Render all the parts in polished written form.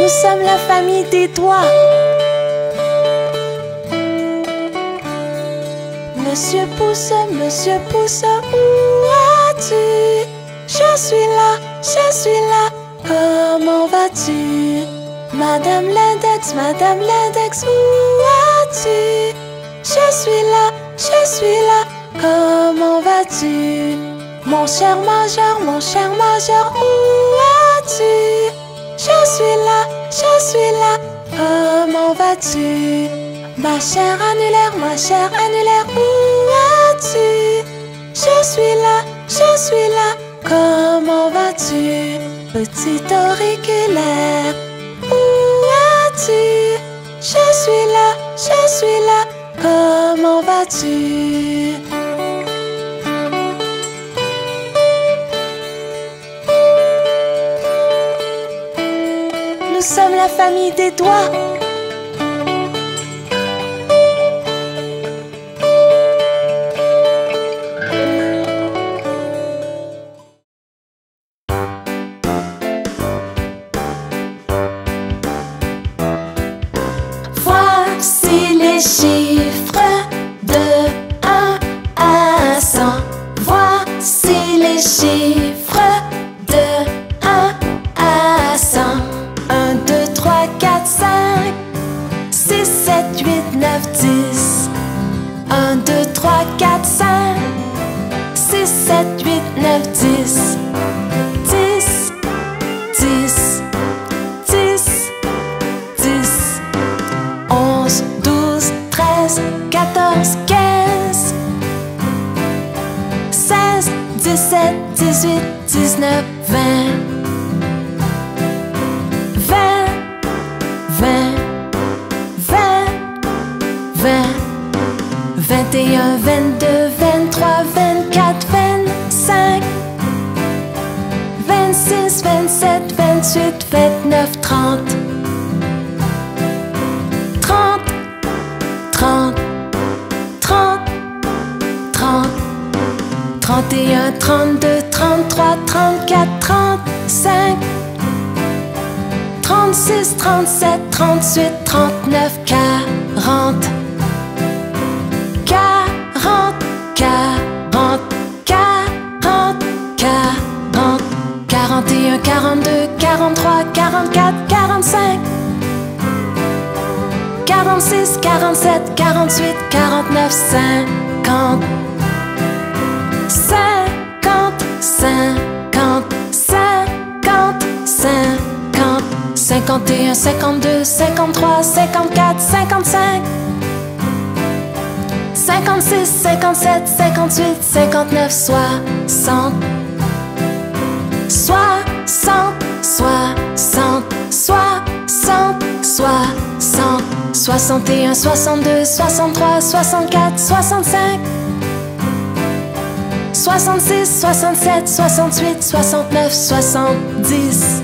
Nous sommes la famille des doigts. Monsieur Pouce, où as-tu? Je suis là, comment vas-tu? Madame l'index, où as-tu? Je suis là, comment vas-tu? Mon cher major, où as-tu? Je suis là, comment vas-tu? Ma chère annulaire, où as-tu? Je suis là, comment vas-tu? Petit auriculaire, où as-tu? Je suis là, comment vas-tu? Nous sommes la famille des doigts. Voici les chiffres de 1 à 100. Voici les chiffres de 1 à 100. 1, 2, 3, 4, 5, 6, 7, 8, 9, 10. 1, 2, 3, 4, 5, 6, 7, 8, 9, 10. 10, 10, 10, 10. 11, 12, 13, 14, 15, 16, 17, 18, 19, 20. 21, 22, 23, 24, 25, 26, 27, 28, 29, 30. 30, 30, 30, 30, 31, 32, 33, 34, 35, 36, 37, 38, 39, 40. 40, 40, 40, 40, 41, 42, 43, 44, 45, 46, 47, 48, 49, 50. 50, 50, 50, 50, 51, 52, 53, 54, 55, 56, 57, 58, 59, 60. 60, 60, 60, 60, 61, 62, 63, 64, 65, 66, 67, 68, 69, 70.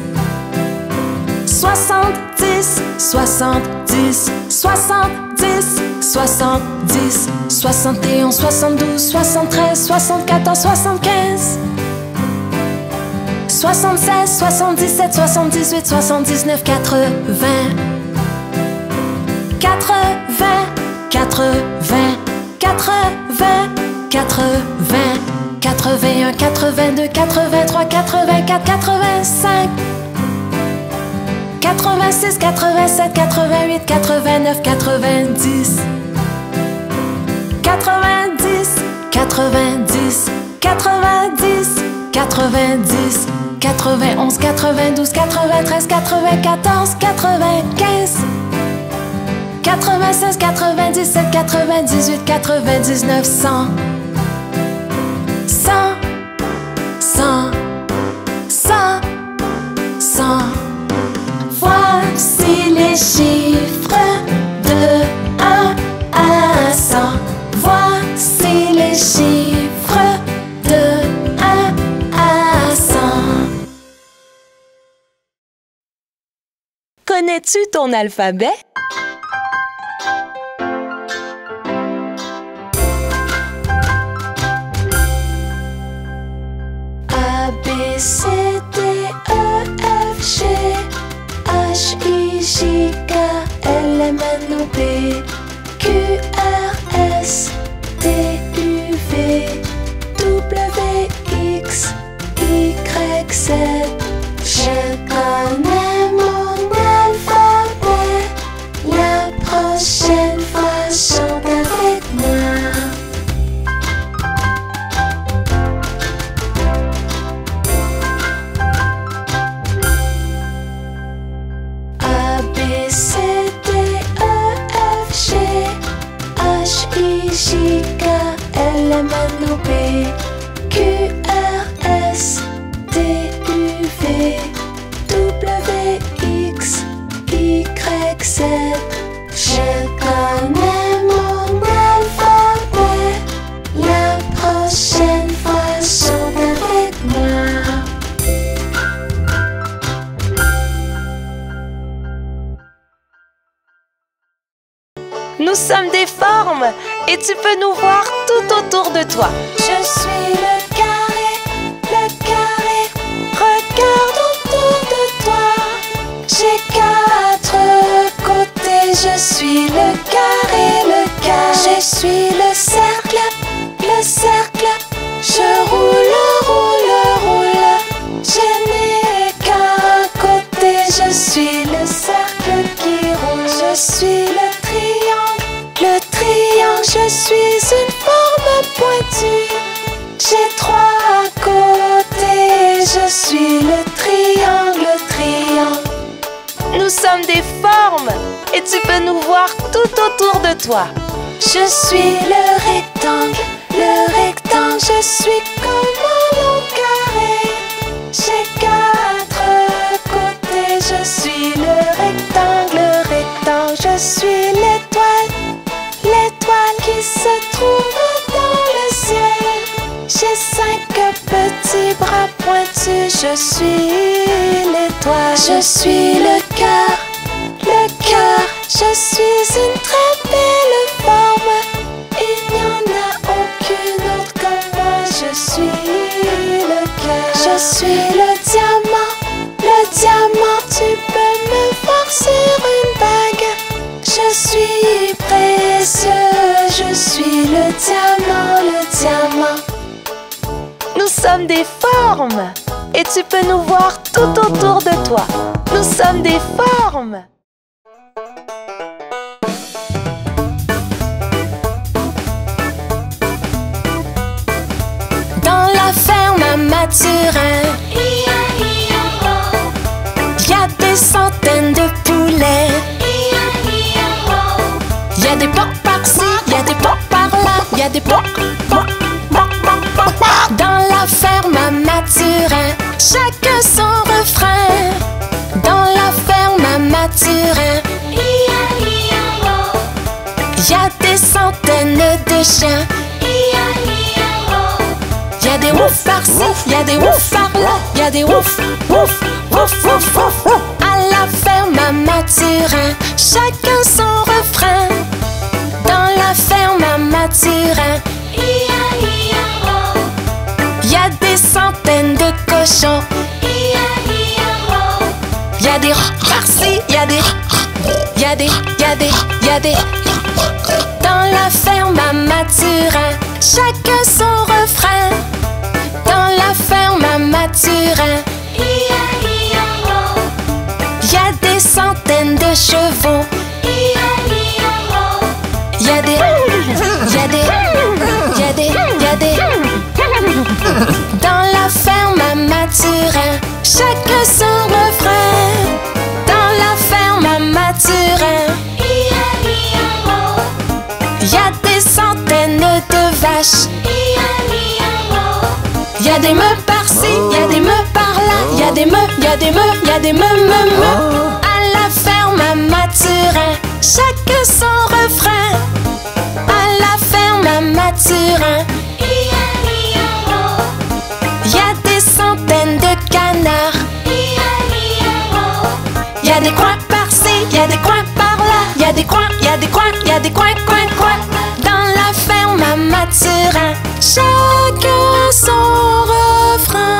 70, 70, 70, 70, 71, 72, 73, 74, 75, 76, 77, 78, 79, 80, 80, 80, 80, 80, 81, 82, 83, 84, 85, 86, 87, 88, 89, 90, 90, 90, 90, 90, 91, 92, 93, 94, 95, 96, 97, 98, 99, 100, 100, 100, 100, 100. Voici les chiffres de 1 à 100. Voici les chiffres de 1 à 100. Connais-tu ton alphabet? A, B, C, D, E, F, G, H, I, Z. Je connais mon alphabet. La prochaine fois, chante avec moi. A, B, C, D, E, F, G, H, I, J, K, L, M, N, O, P, Q, R, S, T, U, V, W, X, Y, Z. Je connais mon alphabet. La prochaine fois, chante avec moi. Nous sommes des formes et tu peux nous voir tout autour de toi. Je suis le carré, le carré. Regarde autour de toi. J'ai 4 côtés. Je suis le carré, le carré. Je suis le cercle, le cercle. Je roule, roule, roule. Je n'ai qu'un côté. Je suis le cercle qui roule. Je suis le triangle, le triangle. Je suis une forme pointue. J'ai 3 côtés. Je suis le triangle, le triangle. Nous sommes des formes et tu peux nous voir tout autour de toi. Je suis le rectangle, le rectangle. Je suis comme un long carré. J'ai 4 côtés. Je suis le rectangle, le rectangle. Je suis l'étoile, l'étoile qui se trouve dans le ciel. J'ai 5 petits bras pointus. Je suis l'étoile. Je suis le cœur, le cœur. Je suis une très belle forme. Il n'y en a aucune autre comme moi. Je suis le cœur. Je suis le diamant, le diamant. Tu peux me voir sur une bague. Je suis précieux. Je suis le diamant, le diamant. Nous sommes des formes et tu peux nous voir tout autour de toi. Nous sommes des formes. Dans la ferme à Mathurin, il y a des centaines de poulets. Il y a des porcs par-ci, il y a des porcs par-là, il y a des porcs. Dans la ferme à Mathurin, chacun son refrain. Dans la ferme à Mathurin, il y a des centaines de chiens. Il y a des ouf par-ci, il y a des ouf par-là, il y a des ouf, ouf, ouf, ouf, ouf. À la ferme à Mathurin, chacun son refrain. Dans la ferme à Mathurin, il y a des centaines de cochons. Il y a des par-ci, il y a des, il y a des, il y a des, il y a des. Dans la ferme à Mathurin, chacun son refrain. Dans la ferme à Mathurin, il y a des centaines de chevaux. Il y a des, il y a des, il y a des, il y a des. Dans la ferme à Mathurin, chacun son refrain. Dans la ferme à Mathurin, il y a des centaines de vaches. Il y a des meules par-ci, il y a des meules par-là. Il y a des meules, il y a des meules, il y a des meules, À la ferme à Mathurin, chacun son refrain. À la ferme à Mathurin, il y a des centaines de canards. Il y a des coins par-ci, il y a des coins par-là. Il y a des coins, il y a des coins, il y a des coins, coins, coins. Dans la ferme à Mathurin, chacun son refrain.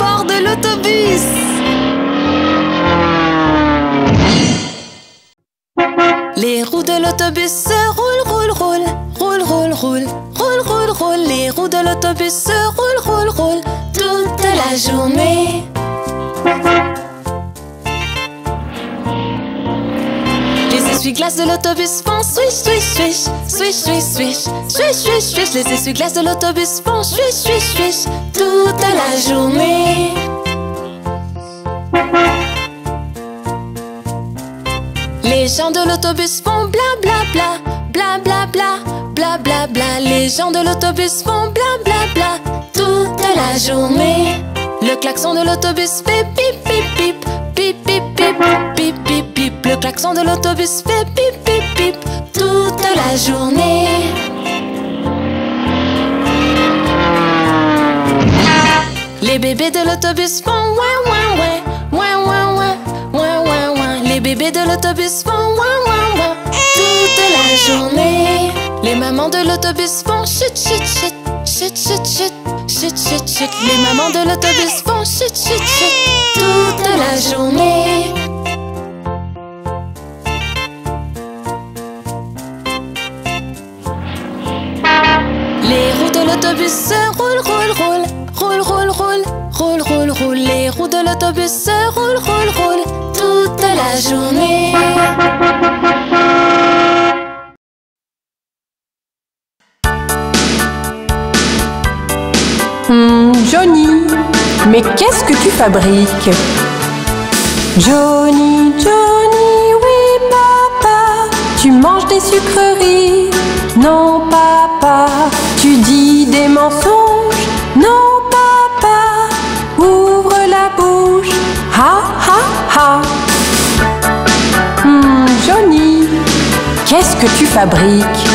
bord de l'autobus. Les roues de l'autobus se roulent, roulent, roulent. Roule, roule, roule, roule, roule, roule. Les roues de l'autobus se roulent, roulent, roulent toute la journée. Les essuie-glaces de l'autobus font swish, swish, swish. Swish, swish, swish. Swish, swish, swish. Les essuie-glaces de l'autobus font swish, swish, swish toute la journée. Les gens de l'autobus font bla bla bla, bla bla bla, bla bla bla. Les gens de l'autobus font bla bla bla toute la journée. Le klaxon de l'autobus fait pip pip pip, pip pip pip, pip pip pip. Le klaxon de l'autobus fait pip pip pip toute la journée. Les bébés de l'autobus font ouin ouin ouin, ouin ouin ouin, ouin ouin ouin. Les bébés de l'autobus font ouin ouin ouin toute la journée. Les mamans de l'autobus font chut chut chut, chut chut chut, chut chut chut. Les mamans de l'autobus font chut chut chut toute la journée. Les roues de l'autobus se roulent, roulent, roulent. Roule, roule, roule, roule, roule, roule. Les roues de l'autobus se roulent, roulent, roulent toute la journée. Johnny, mais qu'est-ce que tu fabriques? Johnny, Johnny, oui papa, tu manges des sucreries? Non papa, tu dis des mensonges? Non papa, ouvre la bouche, ha ha ha. Johnny, qu'est-ce que tu fabriques?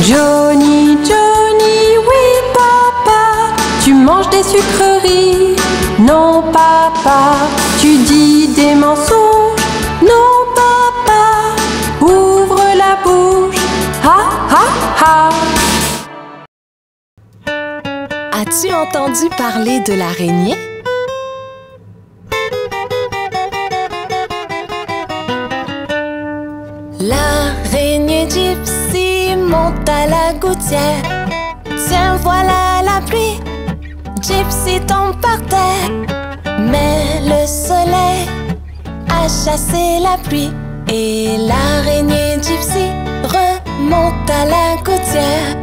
Johnny, Johnny, oui papa, tu manges des sucreries? Non papa, tu dis des mensonges? Non papa, ouvre la bouche, ha ha ha. As-tu entendu parler de l'araignée? L'araignée Gypsy monte à la gouttière. Tiens, voilà la pluie. Gypsy tombe par terre. Mais le soleil a chassé la pluie. Et l'araignée Gypsy remonte à la gouttière.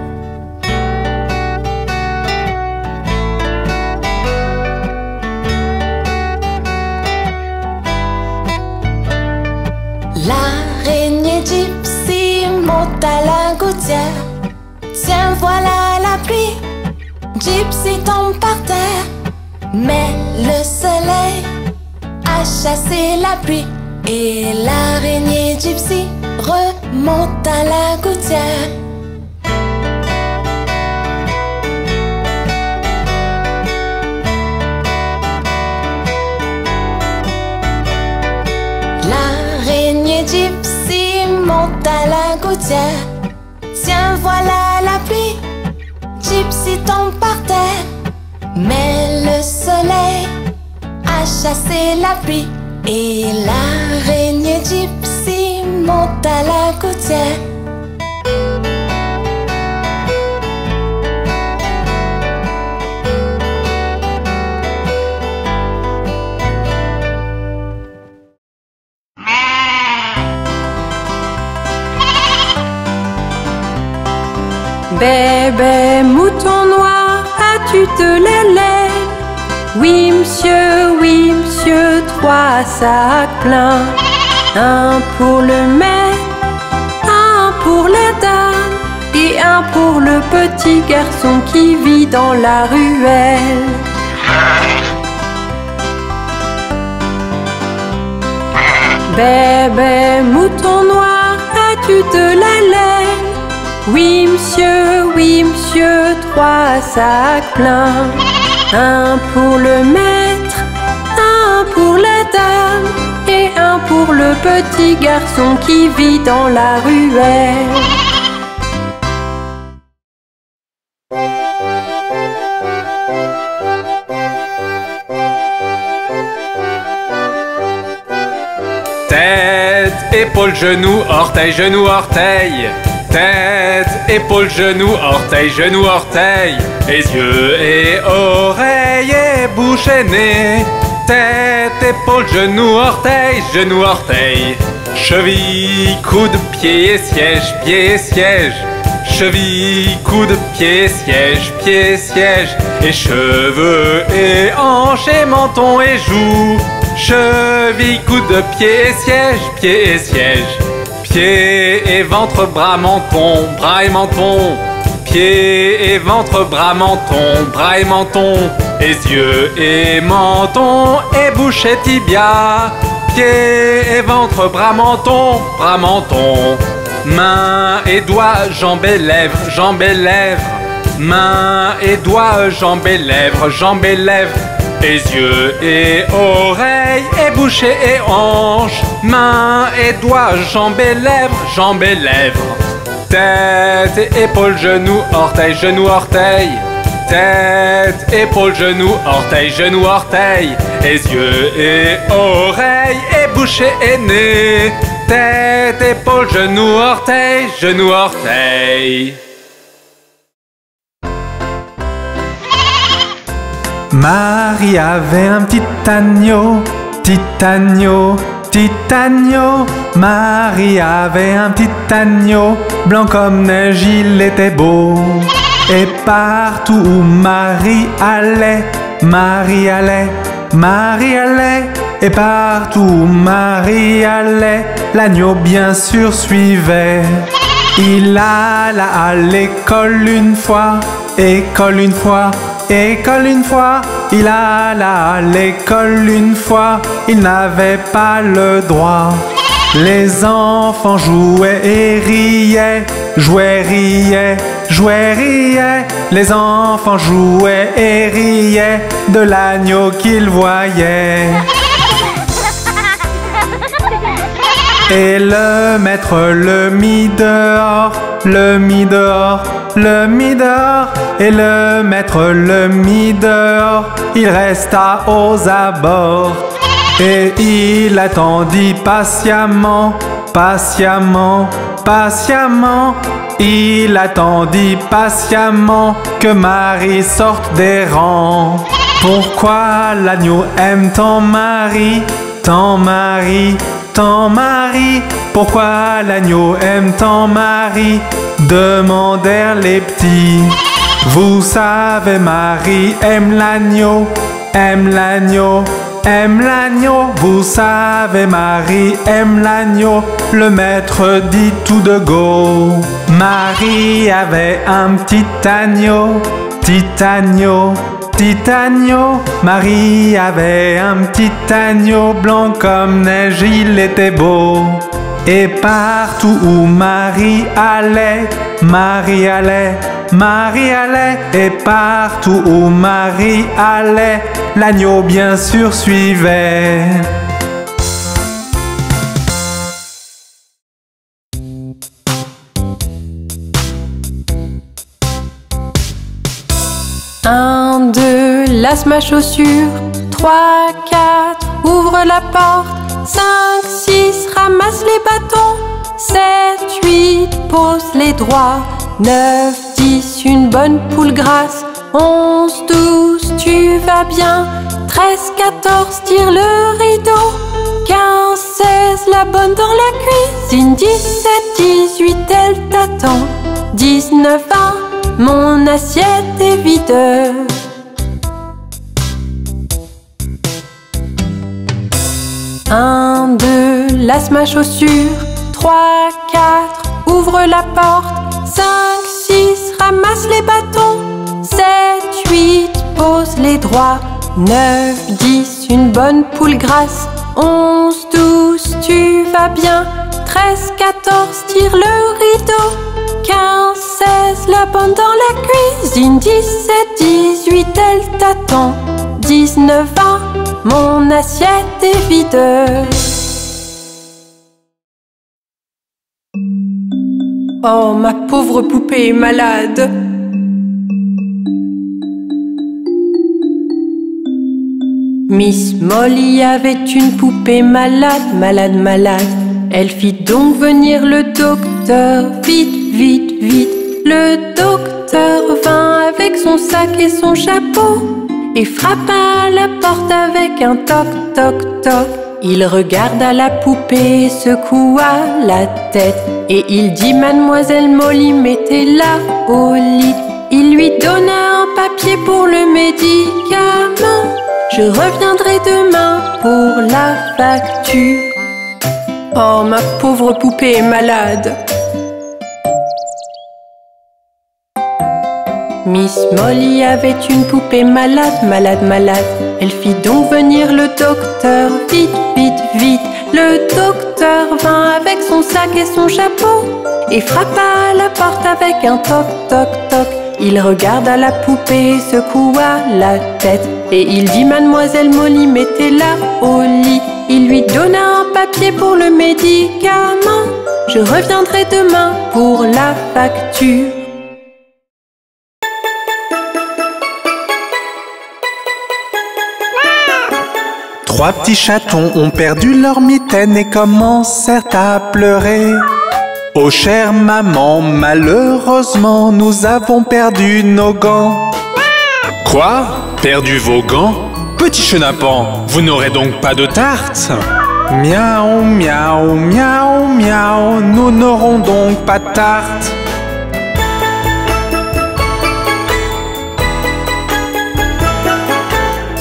L'araignée Gypsy monte à la gouttière. Tiens, voilà la pluie. Gypsy tombe par terre. Mais le soleil a chassé la pluie. Et l'araignée Gypsy remonte à la gouttière. L'araignée Gypsy monte à la gouttière. Tiens, voilà la pluie. Gypsy tombe par terre. Mais le soleil a chassé la pluie. Et l'araignée Gypsy monte à la gouttière. Bébé mouton noir, as-tu de la laine? Oui monsieur, 3 sacs pleins. Un pour le maître, un pour la dame, et un pour le petit garçon qui vit dans la ruelle. Bébé mouton noir, as-tu de la laine? Oui monsieur, 3 sacs pleins. Un pour le maître, un pour la dame, et un pour le petit garçon qui vit dans la ruelle. épaules, genoux, orteils, genoux, orteils. Tête, épaules, genoux, orteils, genoux, orteils. Les yeux et oreilles et bouche et nez. Tête, épaules, genoux, orteils, genoux, orteils. Cheville, coude, pied et siège, pied et siège. Cheville, coude, pied, siège, pied, siège. Et cheveux et hanches et menton et joues. Cheville, coude, pied et siège, pied et siège. Pieds et ventre, bras, menton, bras et menton. Pieds et ventre, bras, menton, bras et menton. Les yeux et menton et bouche et tibia. Pieds et ventre, bras, menton, bras, menton. Mains et doigts, jambes et lèvres, jambes et lèvres. Mains et doigts, jambes et lèvres, jambes et lèvres. Les yeux et oreilles et bouche et hanches. Mains et doigts, jambes et lèvres, jambes et lèvres. Tête, épaules, genoux, orteils, genoux, orteils. Tête, épaules, genoux, orteils, genoux, orteils. Les yeux et oreilles et bouche et nez. Tête, épaules, genoux, orteils, genoux, orteils. Marie avait un petit agneau, petit agneau, petit agneau. Marie avait un petit agneau, blanc comme neige, il était beau. Et partout où Marie allait, Marie allait, Marie allait. Et partout où Marie allait, l'agneau bien sûr suivait. Il alla à l'école une fois, école une fois, école une fois. Il alla à l'école une fois, il n'avait pas le droit. Les enfants jouaient et riaient, jouaient, riaient, jouaient, riaient. Les enfants jouaient et riaient de l'agneau qu'ils voyaient. Et le maître le mit dehors, le mit dehors, le mit dehors. Et le maître le mit dehors, il resta aux abords. Et il attendit patiemment, patiemment, patiemment. Il attendit patiemment que Marie sorte des rangs. Pourquoi l'agneau aime tant Marie, tant Marie, tant Marie? Pourquoi l'agneau aime tant Marie? Demandèrent les petits. Vous savez, Marie aime l'agneau, aime l'agneau, aime l'agneau. Vous savez, Marie aime l'agneau. Le maître dit tout de go. Marie avait un petit agneau, petit agneau, petit agneau. Marie avait un petit agneau blanc comme neige, il était beau. Et partout où Marie allait, Marie allait, Marie allait. Et partout où Marie allait, l'agneau bien sûr suivait. Un, deux, lasse ma chaussure. 3, 4, ouvre la porte. 5, 6, ramasse les bâtons. 7, 8, pose les droits. 9, 10, une bonne poule grasse. 11, 12, tu vas bien. 13, 14, tire le rideau. 15, 16, la bonne dans la cuisine. 17, 18, elle t'attend. 19, 20, mon assiette est vide. 1, 2, lasse ma chaussure. 3, 4, ouvre la porte. 5, 6, ramasse les bâtons. 7, 8, pose les droits. 9, 10, une bonne poule grasse. 11, 12, tu vas bien. 13, 14, tire le rideau. 15, 16, la bonne dans la cuisine. 17, 18, elle t'attend. 19, 20, mon assiette est vide. Oh, ma pauvre poupée est malade. Miss Molly avait une poupée malade, malade, malade. Elle fit donc venir le docteur, vite, vite, vite. Le docteur vint avec son sac et son chapeau et frappa à la porte avec un toc, toc, toc. Il regarda la poupée, secoua la tête et il dit: Mademoiselle Molly, mettez-la au lit. Il lui donna un papier pour le médicament. Je reviendrai demain pour la facture. Oh, ma pauvre poupée est malade. Miss Molly avait une poupée malade, malade, malade. Elle fit donc venir le docteur, vite, vite, vite. Le docteur vint avec son sac et son chapeau et frappa à la porte avec un toc, toc, toc. Il regarda la poupée, secoua la tête et il dit: Mademoiselle Molly, mettez-la au lit. Il lui donna un papier pour le médicament. Je reviendrai demain pour la facture. Trois petits chatons ont perdu leur mitaine et commencèrent à pleurer. Oh chère maman, malheureusement, nous avons perdu nos gants. Quoi? Perdu vos gants? Petit chenapan, vous n'aurez donc pas de tarte? Miaou, miaou, miaou, miaou, nous n'aurons donc pas de tarte.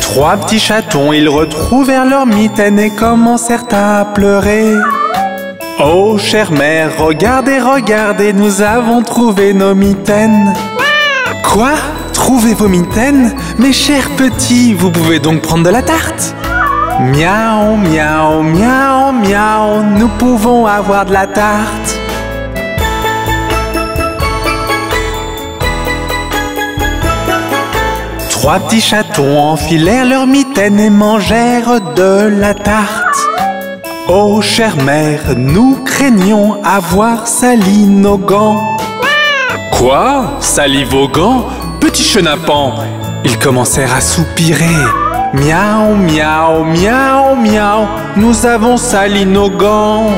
Trois petits chatons, ils retrouvèrent leur mitaine et commencèrent à pleurer. Oh chère mère, regardez, regardez, nous avons trouvé nos mitaines. Quoi? Trouver vos mitaines? Mes chers petits, vous pouvez donc prendre de la tarte? Miaou, miaou, miaou, miaou, nous pouvons avoir de la tarte. Trois petits chatons enfilèrent leurs mitaines et mangèrent de la tarte. Oh chère mère, nous craignons avoir sali nos gants. Quoi? Sali vos gants? Petit chenapan, Ils commencèrent à soupirer. Miaou, miaou, miaou, miaou, nous avons sali nos gants.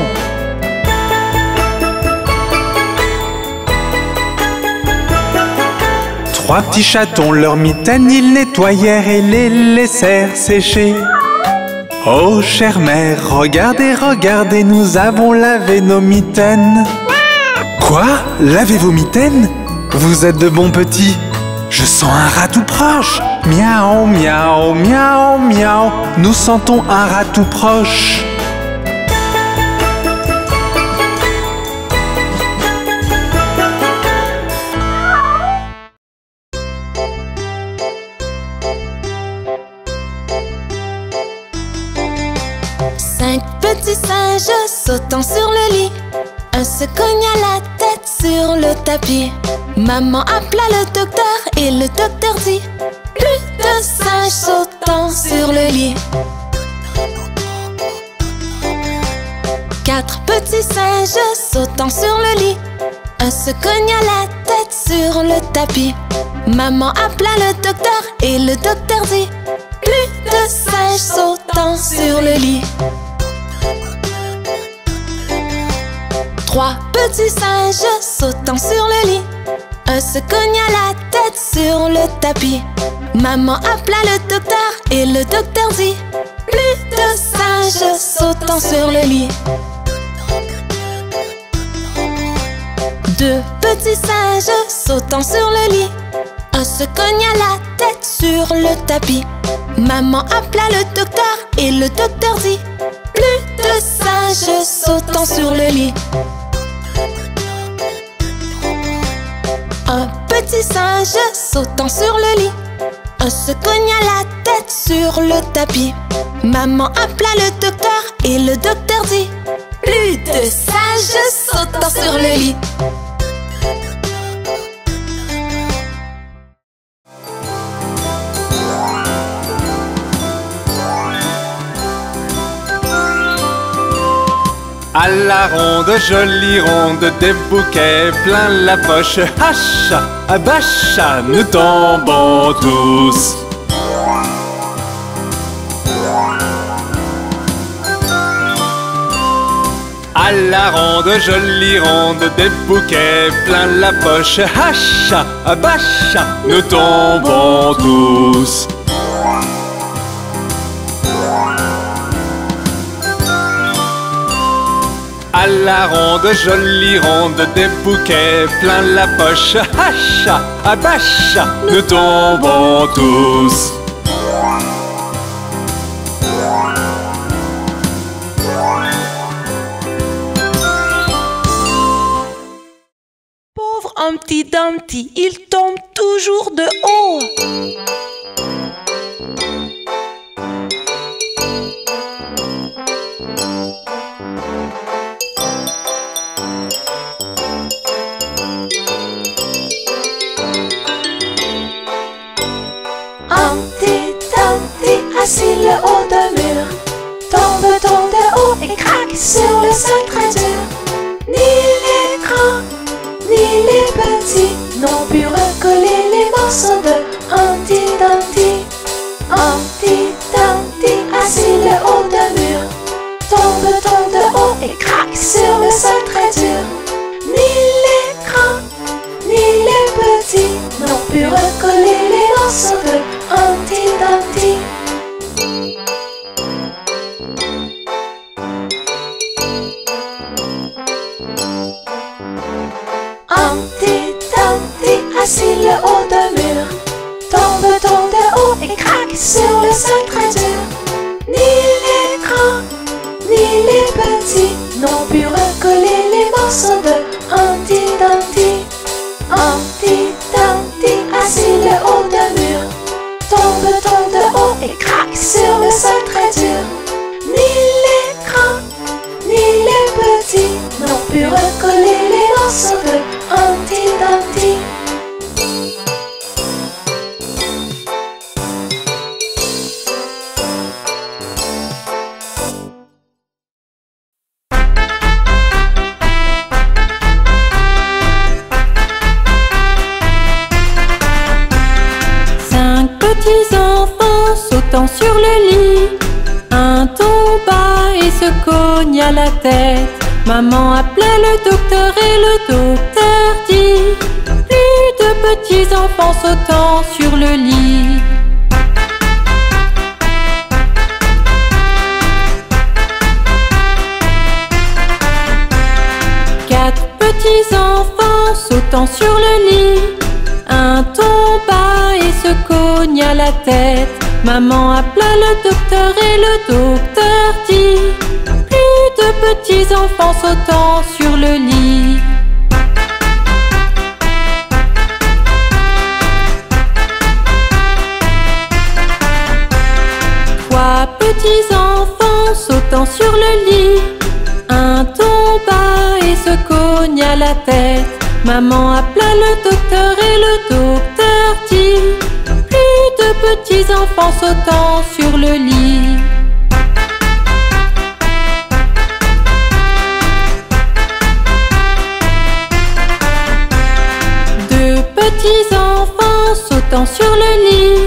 Trois petits chatons, leurs mitaines, ils nettoyèrent et les laissèrent sécher. Oh chère mère, regardez, regardez, nous avons lavé nos mitaines. Quoi? Lavez vos mitaines? Vous êtes de bons petits. Je sens un rat tout proche. Miaou, miaou, miaou, miaou, nous sentons un rat tout proche. Cinq petits singes sautant sur le lit. Un se cogna la tête sur le tapis. Maman appela le docteur et le docteur dit: plus de singes sautant sur le lit. Quatre petits singes sautant sur le lit. Un se cogna la tête sur le tapis. Maman appela le docteur et le docteur dit: plus de singes sautant sur le lit. Trois petits singes sautant sur le lit. Un se cogna la tête sur le tapis. Maman appela le docteur et le docteur dit: plus de singes sautant sur le lit. Deux petits singes sautant sur le lit. Un se cogna la tête sur le tapis. Maman appela le docteur et le docteur dit: plus de singes sautant sur le lit. Un petit singe sautant sur le lit. Un se cogna la tête sur le tapis. Maman appela le docteur et le docteur dit: plus de singes sautant sur le lit. à la ronde, jolie ronde, des bouquets plein la poche. Hacha, abacha, nous tombons tous. À la ronde, jolie ronde, des bouquets plein la poche. Hacha, bacha, nous tombons tous. À la ronde, jolie ronde, des bouquets plein la poche. Hacha, bacha, nous tombons tous. Pauvre Humpty Dumpty, il tombe toujours de haut. Humpty Dumpty, assis le haut d'un mur, tombe de haut et craque sur le sol très dur. Ni les grands, ni les petits n'ont pu recoller les morceaux de Humpty Dumpty. Humpty Dumpty, assis le haut d'un mur, tombe de haut et craque sur le sol très dur. Ni les grands, ni les petits n'ont pu recoller les morceaux de Humpty Dumpty. Humpty Dumpty, assis le haut d'un mur, tombe de haut et craque sur le sol très dur. Ni les grands, ni les petits n'ont pu recoller les morceaux de Humpty Dumpty. Humpty Dumpty, assis le haut d'un mur, tombe de haut et craque sur le sol très dur. Ni les grands, ni les petits n'ont pu recoller les morceaux de Humpty Dumpty. Petits enfants sautant sur le lit, un tomba et se cogna la tête. Maman appela le docteur et le docteur dit: plus de petits enfants sautant sur le lit. Quatre petits enfants sautant sur le lit, un tomba et se cogna la tête. Maman appela le docteur et le docteur dit: plus de petits enfants sautant sur le lit. Trois petits enfants sautant sur le lit, un tomba et se cogna la tête. Maman appela le docteur et le docteur dit: plus de petits enfants sautant sur le lit. Deux petits enfants sautant sur le lit,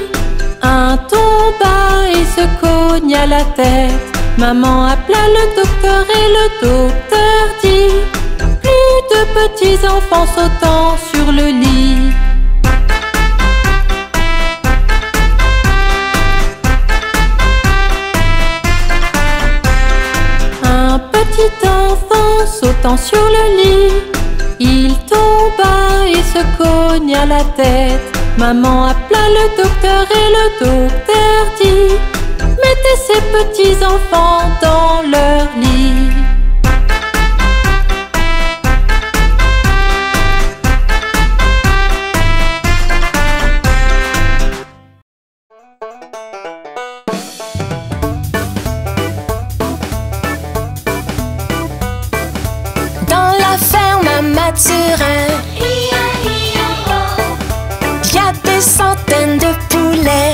un tomba et se cogna la tête. Maman appela le docteur et le docteur dit: plus de petits enfants sautant sur le lit. Un petit enfant sautant sur le lit, il tomba et se cogna la tête. Maman appela le docteur et le docteur dit: mettez ces petits enfants dans leur lit. Dans la ferme à Mathurin, y a des centaines de poulets.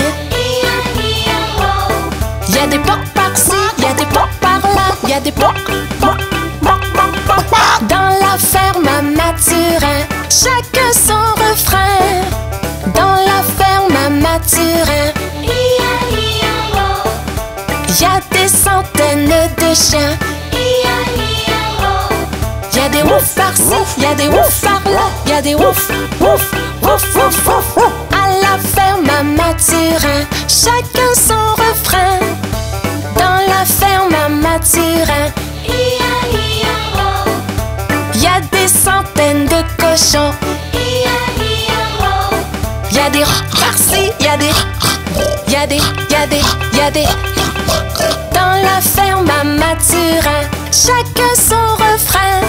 Y a des porcs par-ci, y a des porcs par-là, y a des porcs. Dans la ferme à Mathurin, chacun son refrain. Dans la ferme à Mathurin, y a des centaines de chiens. y a des ouf par-ci, y a des ouf par-là, y a des ouf, ouf, ouf, ouf, ouf. À la ferme à Mathurin, chacun son refrain. Dans la ferme à Mathurin, y a des centaines de cochons. Y a des par-ci, y a des, y a des, y a des, y a des. Dans la ferme à Mathurin, chacun son refrain.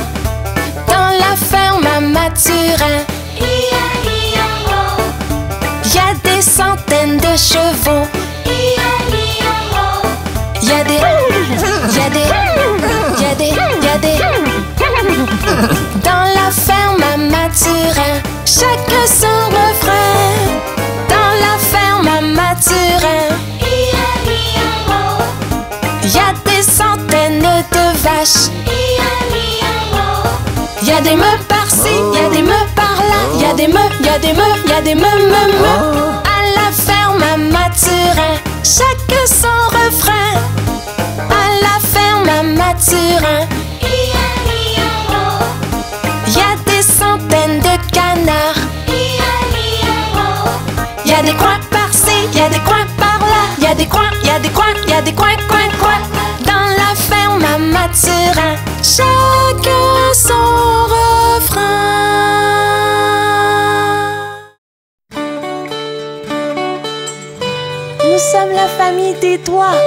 Dans la ferme à Mathurin, y a des centaines de chevaux. Y a des, y a des, y a des, y a des. Dans la ferme à Mathurin, chacun son refrain. Dans la ferme à Mathurin, y a des centaines de vaches. Y a des meules par-ci, y a des meules par-là, y a des meules, y a des meules, y a des meules. À la ferme à Mathurin, chacun son refrain. À la ferme à Mathurin, y a des centaines de canards. Y a des coins par-ci, y a des coins par-là, y a des coins, y a des coins, y a des coins, coins, coins. Dans la ferme à Mathurin, chacun son refrain. Nous sommes la famille des doigts.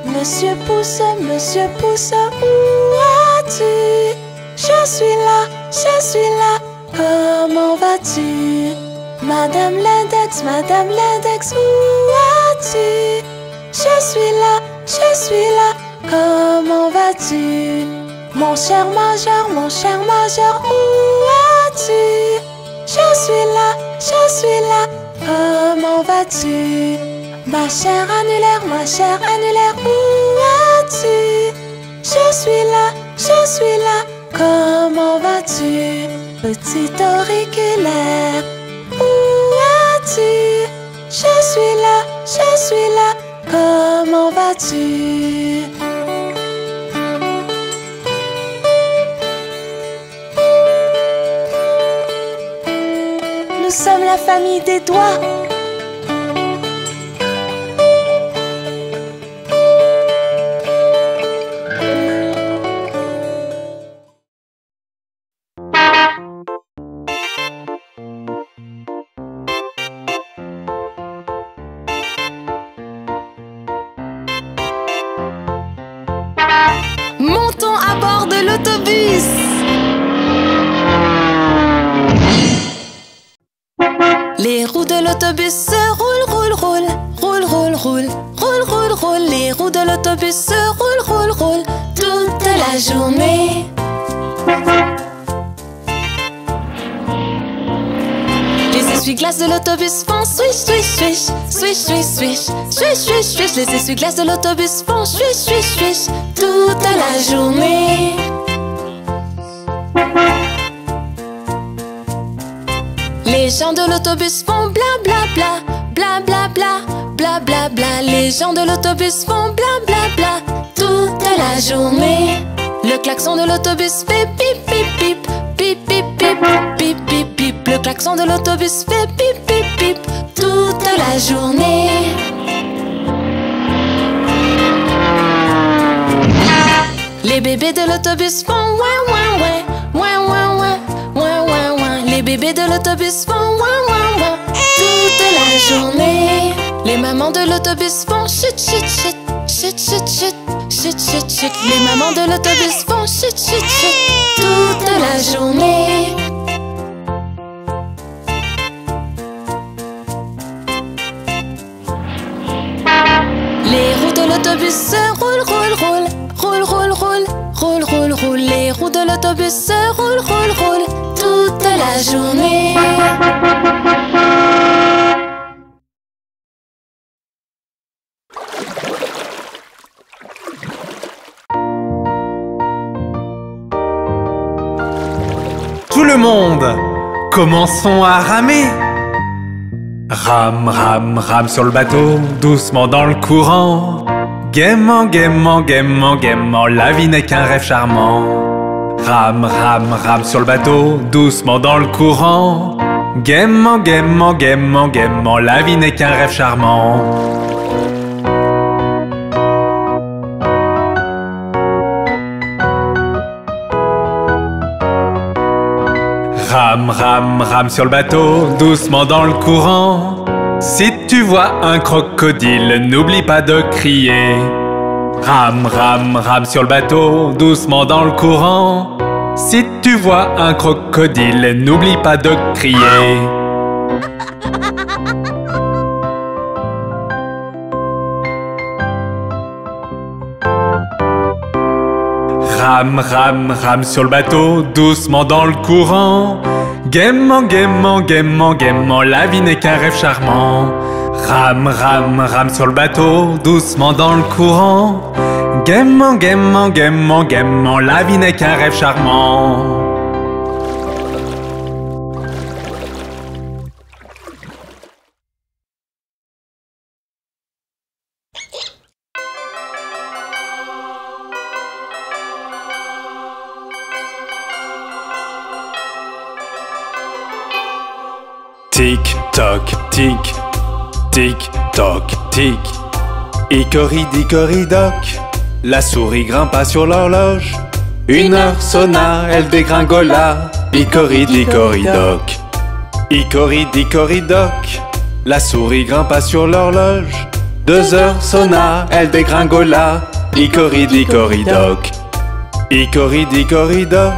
Monsieur Pouce, où as-tu? Je suis là, comment vas-tu? Madame l'index, où as-tu? Je suis là, comment vas-tu? Mon cher major, où as-tu? Je suis là, comment vas-tu? Ma chère annulaire, où as-tu? Je suis là, comment vas-tu? Petit auriculaire, où as-tu? Je suis là, comment vas-tu? Nous sommes la famille des doigts. Montons à bord de l'autobus. Les roues de l'autobus se roulent. Les roues de l'autobus se roulent toute la journée. Les essuie-glaces de l'autobus font swish. Les essuie-glaces de l'autobus font swish toute la journée. Les gens de l'autobus font bla. Les gens de l'autobus font bla toute la journée. Le klaxon de l'autobus fait pip. Le klaxon de l'autobus fait pip toute la journée. Les bébés de l'autobus font ouin. Les bébés de l'autobus font ouin toute la journée. Les mamans de l'autobus font chut. Les mamans de l'autobus font chut toute la journée. Les roues de l'autobus se roulent. Les roues de l'autobus se roulent toute la journée. Tout le monde, commençons à ramer. Rame sur le bateau, doucement dans le courant. Gaiement, gaiement, gaiement, gaiement, la vie n'est qu'un rêve charmant. Rame, rame, rame sur le bateau, doucement dans le courant. Gaiement, gaiement, gaiement, gaiement, la vie n'est qu'un rêve charmant. Rame, rame, rame sur le bateau, doucement dans le courant. Si tu vois un crocodile, n'oublie pas de crier. Rame, rame, rame sur le bateau, doucement dans le courant. Si tu vois un crocodile, n'oublie pas de crier. Rame, rame, rame sur le bateau, doucement dans le courant. Gaiement, gaiement, gaiement, gaiement, la vie n'est qu'un rêve charmant. Rame, rame, rame sur le bateau, doucement dans le courant. Gaiement, gaiement, gaiement, gaiement, la vie n'est qu'un rêve charmant. Tic, toc, tic, tic, toc, tic. Icori-dicori-doc, la souris grimpa sur l'horloge. Une heure sonna, elle dégringola. Icori-dicori-doc. Icori-dicori-doc, la souris grimpa sur l'horloge. 2 heures sonna, elle dégringola. Icori-dicori-doc. Icori-dicori-doc,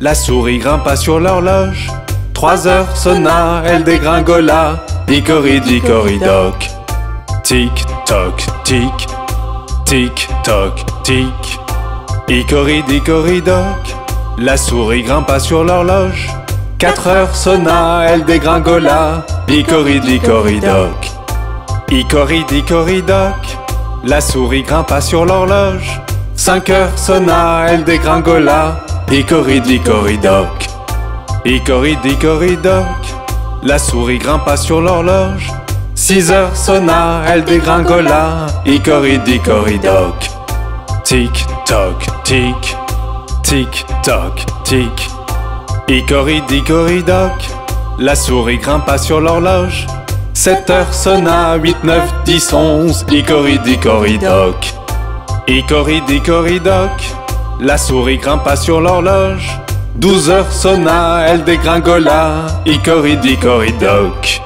la souris grimpa sur l'horloge. 3 heures sonna, elle dégringola. Icori-dicori-doc. Tic, toc, tic, tic, toc, tic. Icori-dicori-doc, la souris grimpa sur l'horloge. 4 heures sonna, elle dégringola. Icori-dicori-doc. Icori-dicori-doc, la souris grimpa sur l'horloge. 5 heures sonna, elle dégringola. Icori-dicori-doc. Icori-dicori-doc, la souris grimpa sur l'horloge. 6 heures sonna, elle dégringola. Icori-dicori-doc. Tic, toc, tic, tic, toc, tic. Icori-dicori-doc, la souris grimpa sur l'horloge. 7 heures sonna, 8, 9, 10, 11. Icori-dicori-doc. Icori-dicori-doc, la souris grimpa sur l'horloge. 12 heures sonna, elle dégringola. Icori-dicori-doc.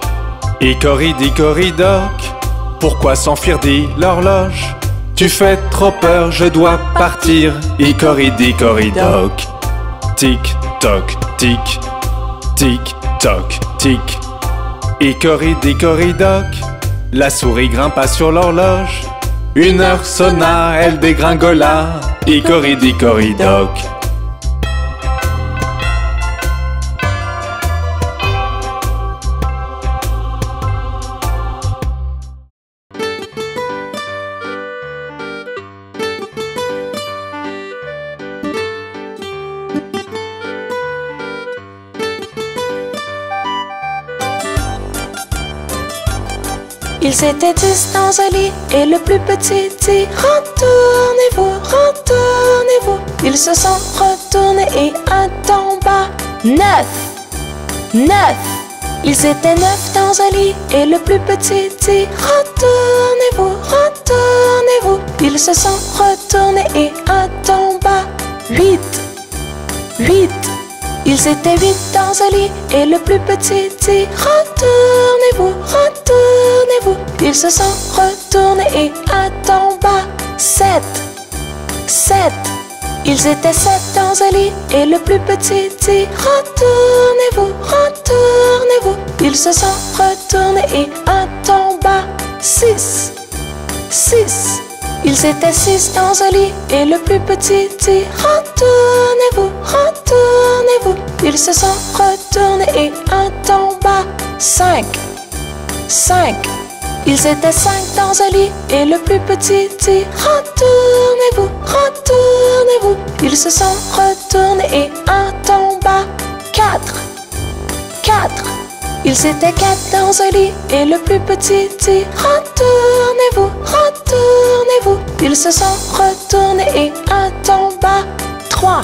Icori-dicori-doc, pourquoi s'enfuir dit l'horloge? Tu fais trop peur, je dois partir. Icori-dicori-doc. Tic, toc, tic, tic, toc, tic. Icori-dicori-doc, la souris grimpa sur l'horloge. 1 heure sonna, elle dégringola. Icori-dicori-doc. Ils étaient 10 dans un lit et le plus petit dit retournez-vous, retournez-vous. Ils se sont retournés et un en bas. 9, 9. Ils étaient 9 dans un lit et le plus petit dit retournez-vous, retournez-vous. Ils se sont retournés et un en bas. 8, 8. Ils étaient 8 dans un lit et le plus petit dit retournez-vous, retournez-vous. Ils se sont retournés et un en bas. 7, 7. Ils étaient 7 dans un lit et le plus petit dit retournez-vous, retournez-vous. Ils se sont retournés et un en bas. 6, 6. Ils étaient 6 dans un lit et le plus petit dit retournez-vous, retournez-vous. Ils se sont retournés et un en bas. 5, 5. Ils étaient 5 dans un lit et le plus petit dit retournez-vous, retournez-vous. Ils se sont retournés et un en bas. 4, 4. Ils étaient 4 dans un lit et le plus petit dit retournez-vous, retournez-vous. Ils se sont retournés et un tomba. 3,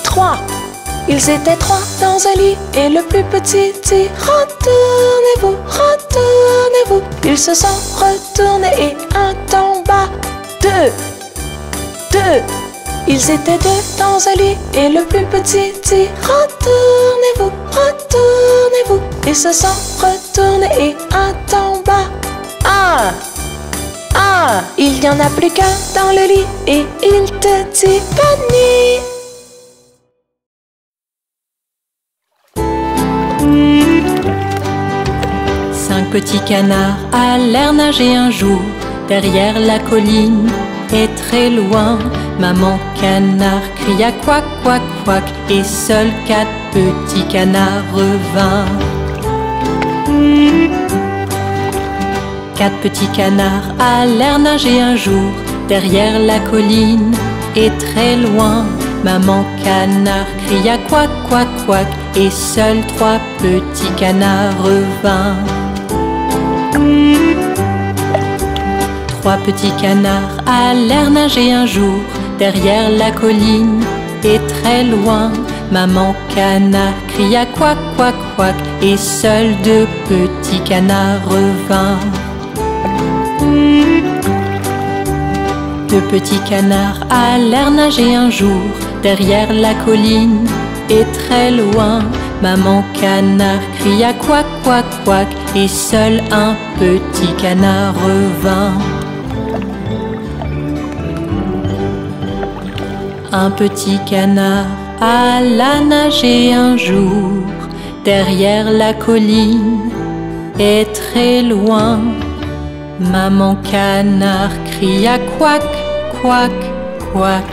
3. Ils étaient 3 dans un lit et le plus petit dit retournez-vous, retournez-vous. Ils se sont retournés et un tomba. 2, 2. Ils étaient 2 dans un lit et le plus petit dit retournez-vous, retournez-vous. Ils se sont retournés et un tomba. 1, 1. Il n'y en a plus qu'un dans le lit et il te dit bonne nuit. Cinq petits canards allèrent nager un jour derrière la colline et très loin. Maman canard cria quack, quack, quack et seuls 4 petits canards revinrent. 4 petits canards allèrent nager un jour derrière la colline et très loin. Maman canard cria quack, quack, quack et seuls 3 petits canards revinrent. 3 petits canards allèrent nager un jour derrière la colline et très loin. Maman canard cria quack, quack, quack et seuls 2 petits canards revinrent. 2 petits canards allèrent nager un jour derrière la colline et très loin. Maman canard cria quack, quack, quack et seul un petit canard revint. Un petit canard alla nager un jour derrière la colline et très loin. Maman canard cria quack, quack, quack.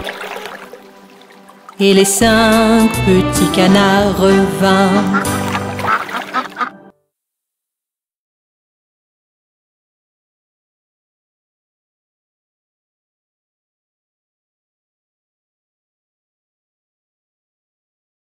Et les 5 petits canards revinrent.